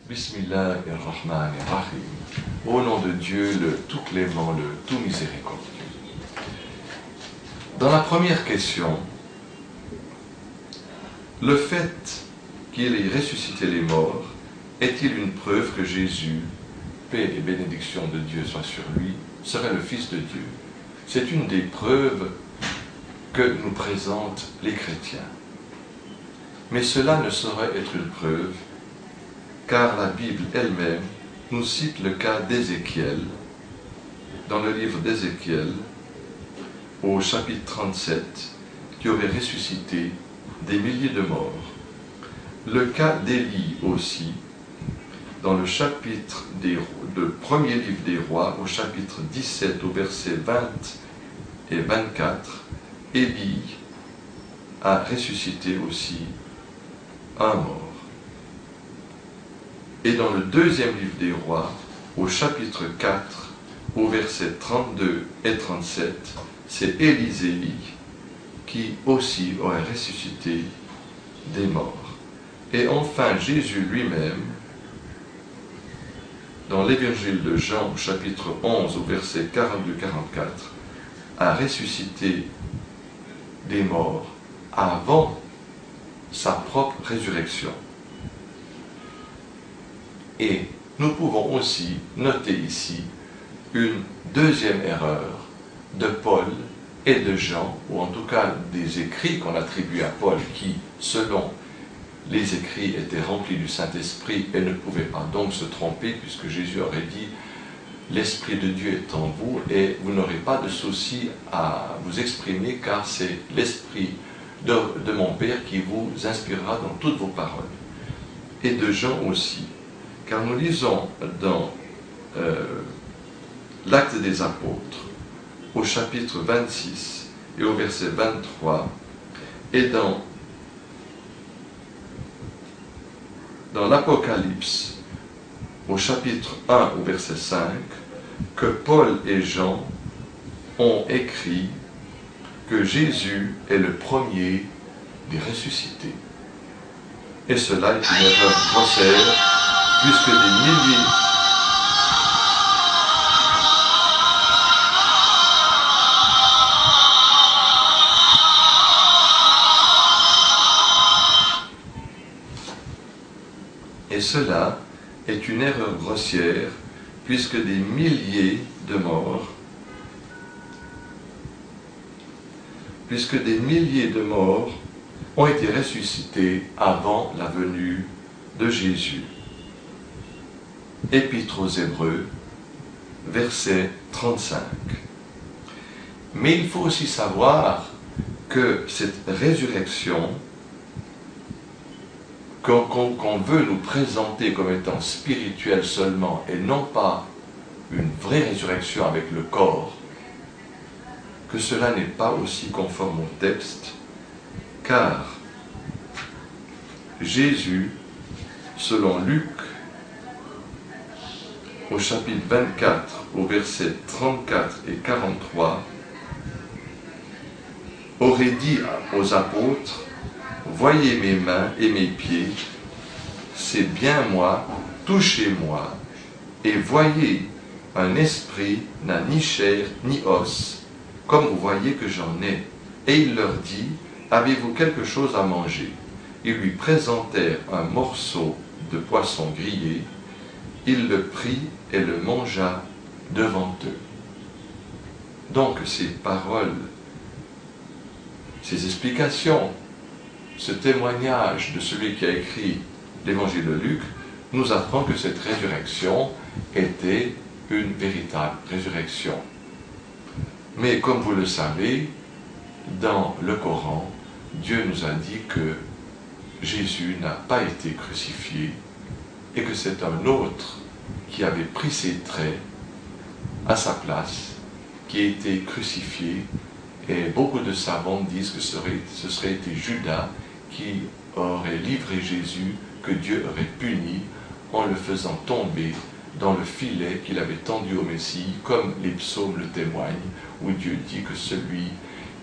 Bismillahirrahmanirrahim. Au nom de Dieu, le tout clément, le tout miséricordieux. Dans la première question, le fait qu'il ait ressuscité les morts est-il une preuve que Jésus, paix et bénédiction de Dieu soit sur lui, serait le Fils de Dieu? C'est une des preuves que nous présentent les chrétiens. Mais cela ne saurait être une preuve, car la Bible elle-même nous cite le cas d'Ézéchiel, dans le livre d'Ézéchiel, au chapitre 37, qui aurait ressuscité des milliers de morts. Le cas d'Élie aussi, dans le chapitre le premier livre des rois, au chapitre 17, au verset 20 et 24, Élie a ressuscité aussi un mort. Et dans le deuxième livre des rois, au chapitre 4, au verset 32 et 37, c'est Élisée qui aussi aurait ressuscité des morts. Et enfin, Jésus lui-même, dans l'évangile de Jean, au chapitre 11, au verset 42-44, a ressuscité des morts avant sa propre résurrection. Et nous pouvons aussi noter ici une deuxième erreur de Paul et de Jean, ou en tout cas des écrits qu'on attribue à Paul, qui, selon les écrits, étaient remplis du Saint-Esprit et ne pouvaient pas donc se tromper, puisque Jésus aurait dit « L'Esprit de Dieu est en vous et vous n'aurez pas de souci à vous exprimer, car c'est l'Esprit de mon Père qui vous inspirera dans toutes vos paroles. » Et de Jean aussi. Car nous lisons dans l'Acte des Apôtres, au chapitre 26 et au verset 23, et dans l'Apocalypse, au chapitre 1, au verset 5, que Paul et Jean ont écrit que Jésus est le premier des ressuscités. Et cela est une erreur grossière, puisque des milliers et cela est une erreur grossière, puisque des milliers de morts ont été ressuscités avant la venue de Jésus. Épître aux Hébreux, verset 35. Mais il faut aussi savoir que cette résurrection qu'on veut nous présenter comme étant spirituelle seulement et non pas une vraie résurrection avec le corps, que cela n'est pas aussi conforme au texte, car Jésus, selon Luc, au chapitre 24, au verset 34 et 43, aurait dit aux apôtres, « Voyez mes mains et mes pieds, c'est bien moi, touchez-moi, et voyez, un esprit n'a ni chair ni os, comme vous voyez que j'en ai. » Et il leur dit, « Avez-vous quelque chose à manger ?» Ils lui présentèrent un morceau de poisson grillé. Il le prit et le mangea devant eux. Donc ces paroles, ces explications, ce témoignage de celui qui a écrit l'évangile de Luc nous apprend que cette résurrection était une véritable résurrection. Mais comme vous le savez, dans le Coran, Dieu nous a dit que Jésus n'a pas été crucifié et que c'est un autre qui avait pris ses traits à sa place, qui a été crucifié, et beaucoup de savants disent que ce serait été Judas qui aurait livré Jésus, que Dieu aurait puni en le faisant tomber dans le filet qu'il avait tendu au Messie, comme les psaumes le témoignent, où Dieu dit que celui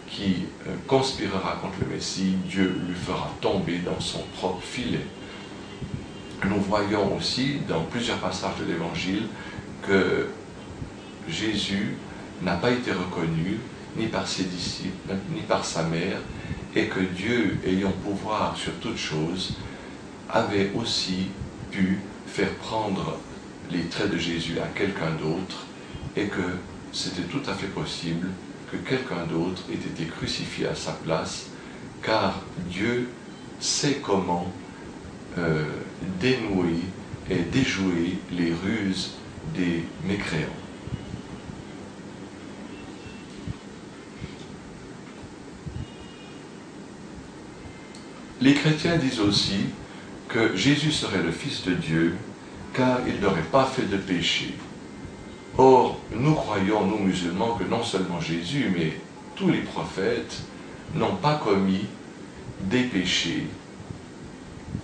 qui conspirera contre le Messie, Dieu lui fera tomber dans son propre filet. nous voyons aussi dans plusieurs passages de l'Évangile que Jésus n'a pas été reconnu ni par ses disciples, ni par sa mère, et que Dieu, ayant pouvoir sur toutes choses, avait aussi pu faire prendre les traits de Jésus à quelqu'un d'autre, et que c'était tout à fait possible que quelqu'un d'autre ait été crucifié à sa place, car Dieu sait comment dénouer et déjouer les ruses des mécréants. Les chrétiens disent aussi que Jésus serait le Fils de Dieu, car il n'aurait pas fait de péché. Or, nous croyons, nous musulmans, que non seulement Jésus, mais tous les prophètes n'ont pas commis des péchés.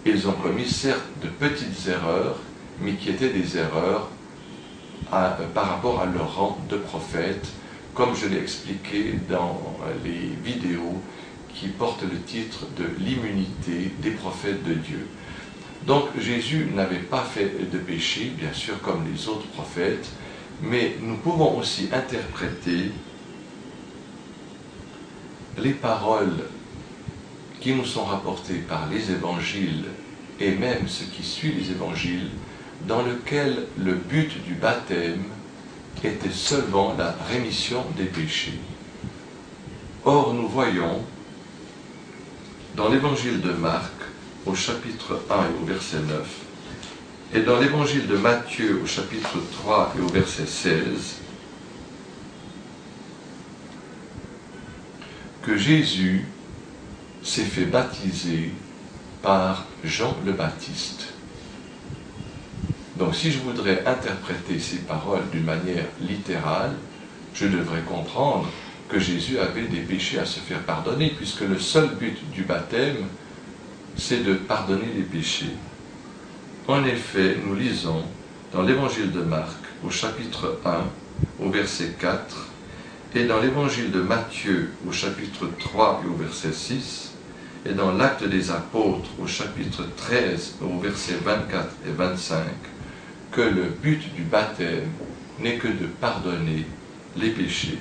Ils ont commis certes de petites erreurs, mais qui étaient des erreurs par rapport à leur rang de prophète, comme je l'ai expliqué dans les vidéos qui portent le titre de l'immunité des prophètes de Dieu. Donc Jésus n'avait pas fait de péché, bien sûr, comme les autres prophètes, mais nous pouvons aussi interpréter les paroles qui nous sont rapportées par les évangiles et même ce qui suit les évangiles, dans lequel le but du baptême était seulement la rémission des péchés. Or, nous voyons dans l'évangile de Marc, au chapitre 1 et au verset 9, et dans l'évangile de Matthieu, au chapitre 3 et au verset 16, que Jésus s'est fait baptiser par Jean le Baptiste. Donc si je voudrais interpréter ces paroles d'une manière littérale, je devrais comprendre que Jésus avait des péchés à se faire pardonner, puisque le seul but du baptême, c'est de pardonner les péchés. En effet, nous lisons dans l'évangile de Marc, au chapitre 1, au verset 4, et dans l'évangile de Matthieu, au chapitre 3 et au verset 6, et dans l'Acte des Apôtres, au chapitre 13, au verset 24 et 25, que le but du baptême n'est que de pardonner les péchés.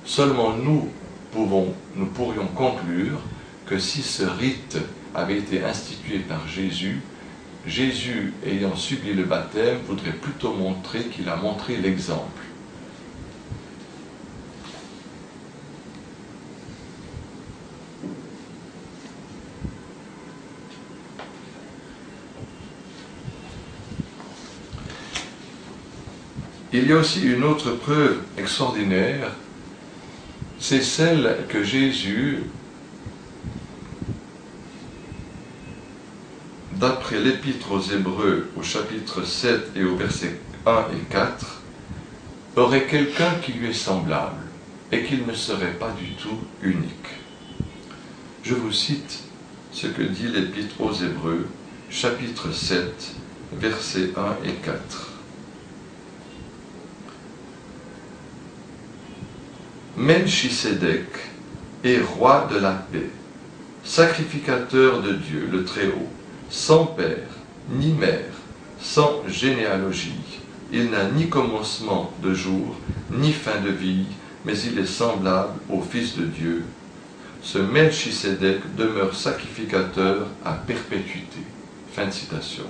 Seulement nous pourrions conclure que si ce rite avait été institué par Jésus, Jésus ayant subi le baptême voudrait plutôt montrer qu'il a montré l'exemple. Il y a aussi une autre preuve extraordinaire, c'est celle que Jésus, d'après l'Épître aux Hébreux, au chapitre 7 et au verset 1 et 4, aurait quelqu'un qui lui est semblable et qu'il ne serait pas du tout unique. Je vous cite ce que dit l'Épître aux Hébreux, chapitre 7, versets 1 et 4. Melchisédek est roi de la paix, sacrificateur de Dieu le Très-Haut, sans père, ni mère, sans généalogie. Il n'a ni commencement de jour, ni fin de vie, mais il est semblable au Fils de Dieu. Ce Melchisédek demeure sacrificateur à perpétuité. Fin de citation.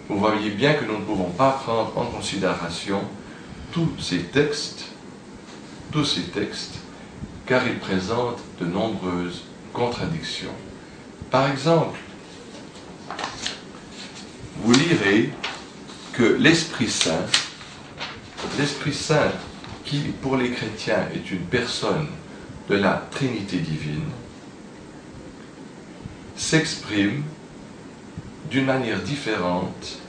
Vous voyez bien que nous ne pouvons pas prendre en considération tous ces textes, car ils présentent de nombreuses contradictions. Par exemple, vous lirez que l'Esprit Saint, qui pour les chrétiens est une personne de la Trinité divine, s'exprime d'une manière différente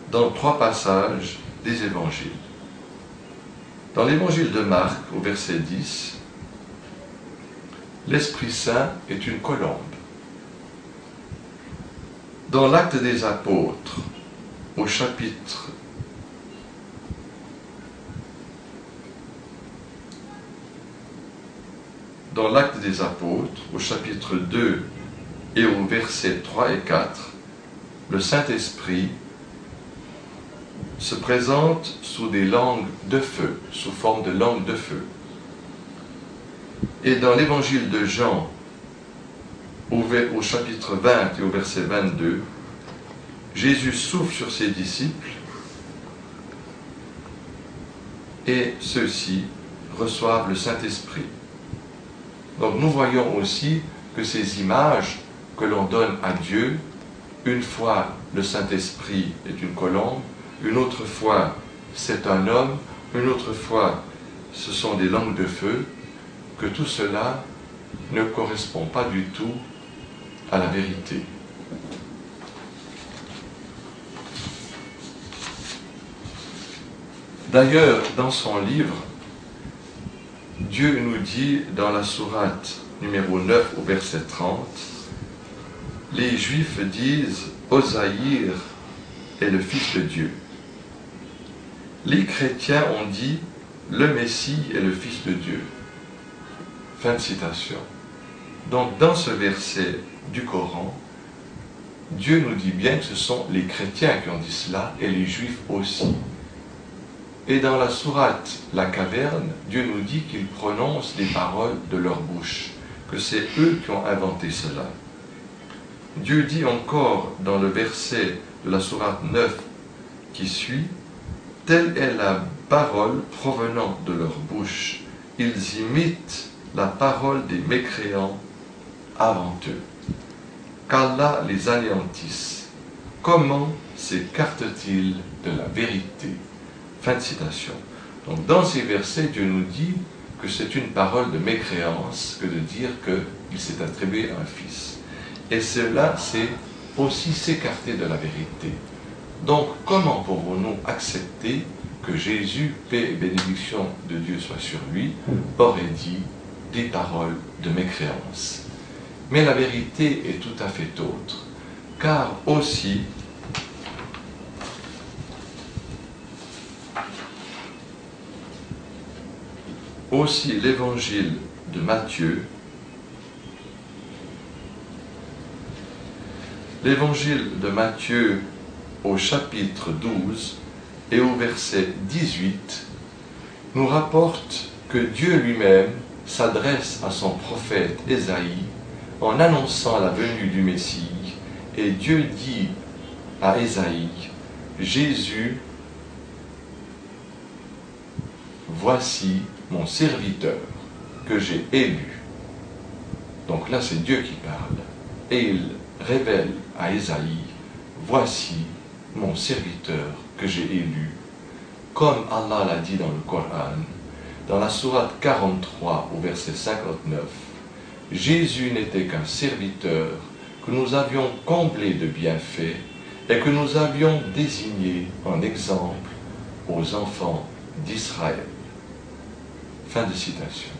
dans 3 passages des évangiles. Dans l'évangile de Marc, au verset 10, l'Esprit Saint est une colombe. Dans l'Acte des Apôtres, au chapitre 2 et au verset 3 et 4, le Saint-Esprit se présente sous des langues de feu, sous forme de langues de feu. Et dans l'évangile de Jean, au chapitre 20 et au verset 22, Jésus souffle sur ses disciples et ceux-ci reçoivent le Saint-Esprit. Donc nous voyons aussi que ces images que l'on donne à Dieu, une fois le Saint-Esprit est une colombe, une autre fois c'est un homme, une autre fois ce sont des langues de feu, que tout cela ne correspond pas du tout à la vérité. D'ailleurs, dans son livre, Dieu nous dit dans la sourate numéro 9 au verset 30, les Juifs disent « Osaïr est le Fils de Dieu ». Les chrétiens ont dit « Le Messie est le Fils de Dieu ». Fin de citation. Donc dans ce verset du Coran, Dieu nous dit bien que ce sont les chrétiens qui ont dit cela et les Juifs aussi. Et dans la sourate La Caverne, Dieu nous dit qu'ils prononcent les paroles de leur bouche, que c'est eux qui ont inventé cela. Dieu dit encore dans le verset de la sourate 9 qui suit, « Telle est la parole provenant de leur bouche, ils imitent la parole des mécréants avant eux. Qu'Allah les anéantisse. Comment s'écartent-ils de la vérité ?» Fin de citation. Donc dans ces versets, Dieu nous dit que c'est une parole de mécréance que de dire qu'il s'est attribué un fils. Et cela, c'est aussi s'écarter de la vérité. Donc comment pouvons-nous accepter que Jésus, paix et bénédiction de Dieu soit sur lui, aurait dit des paroles de mécréance? Mais la vérité est tout à fait autre, car aussi l'évangile de Matthieu, au chapitre 12 et au verset 18 nous rapporte que Dieu lui-même s'adresse à son prophète Ésaïe en annonçant la venue du Messie, et Dieu dit à Ésaïe, Jésus, voici mon serviteur que j'ai élu. Donc là c'est Dieu qui parle, et il révèle à Ésaïe, voici mon serviteur que j'ai élu, comme Allah l'a dit dans le Coran, dans la sourate 43 au verset 59, Jésus n'était qu'un serviteur que nous avions comblé de bienfaits et que nous avions désigné en exemple aux enfants d'Israël. Fin de citation.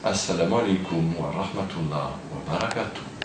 Assalamu alaikum wa rahmatullah wa barakatuh.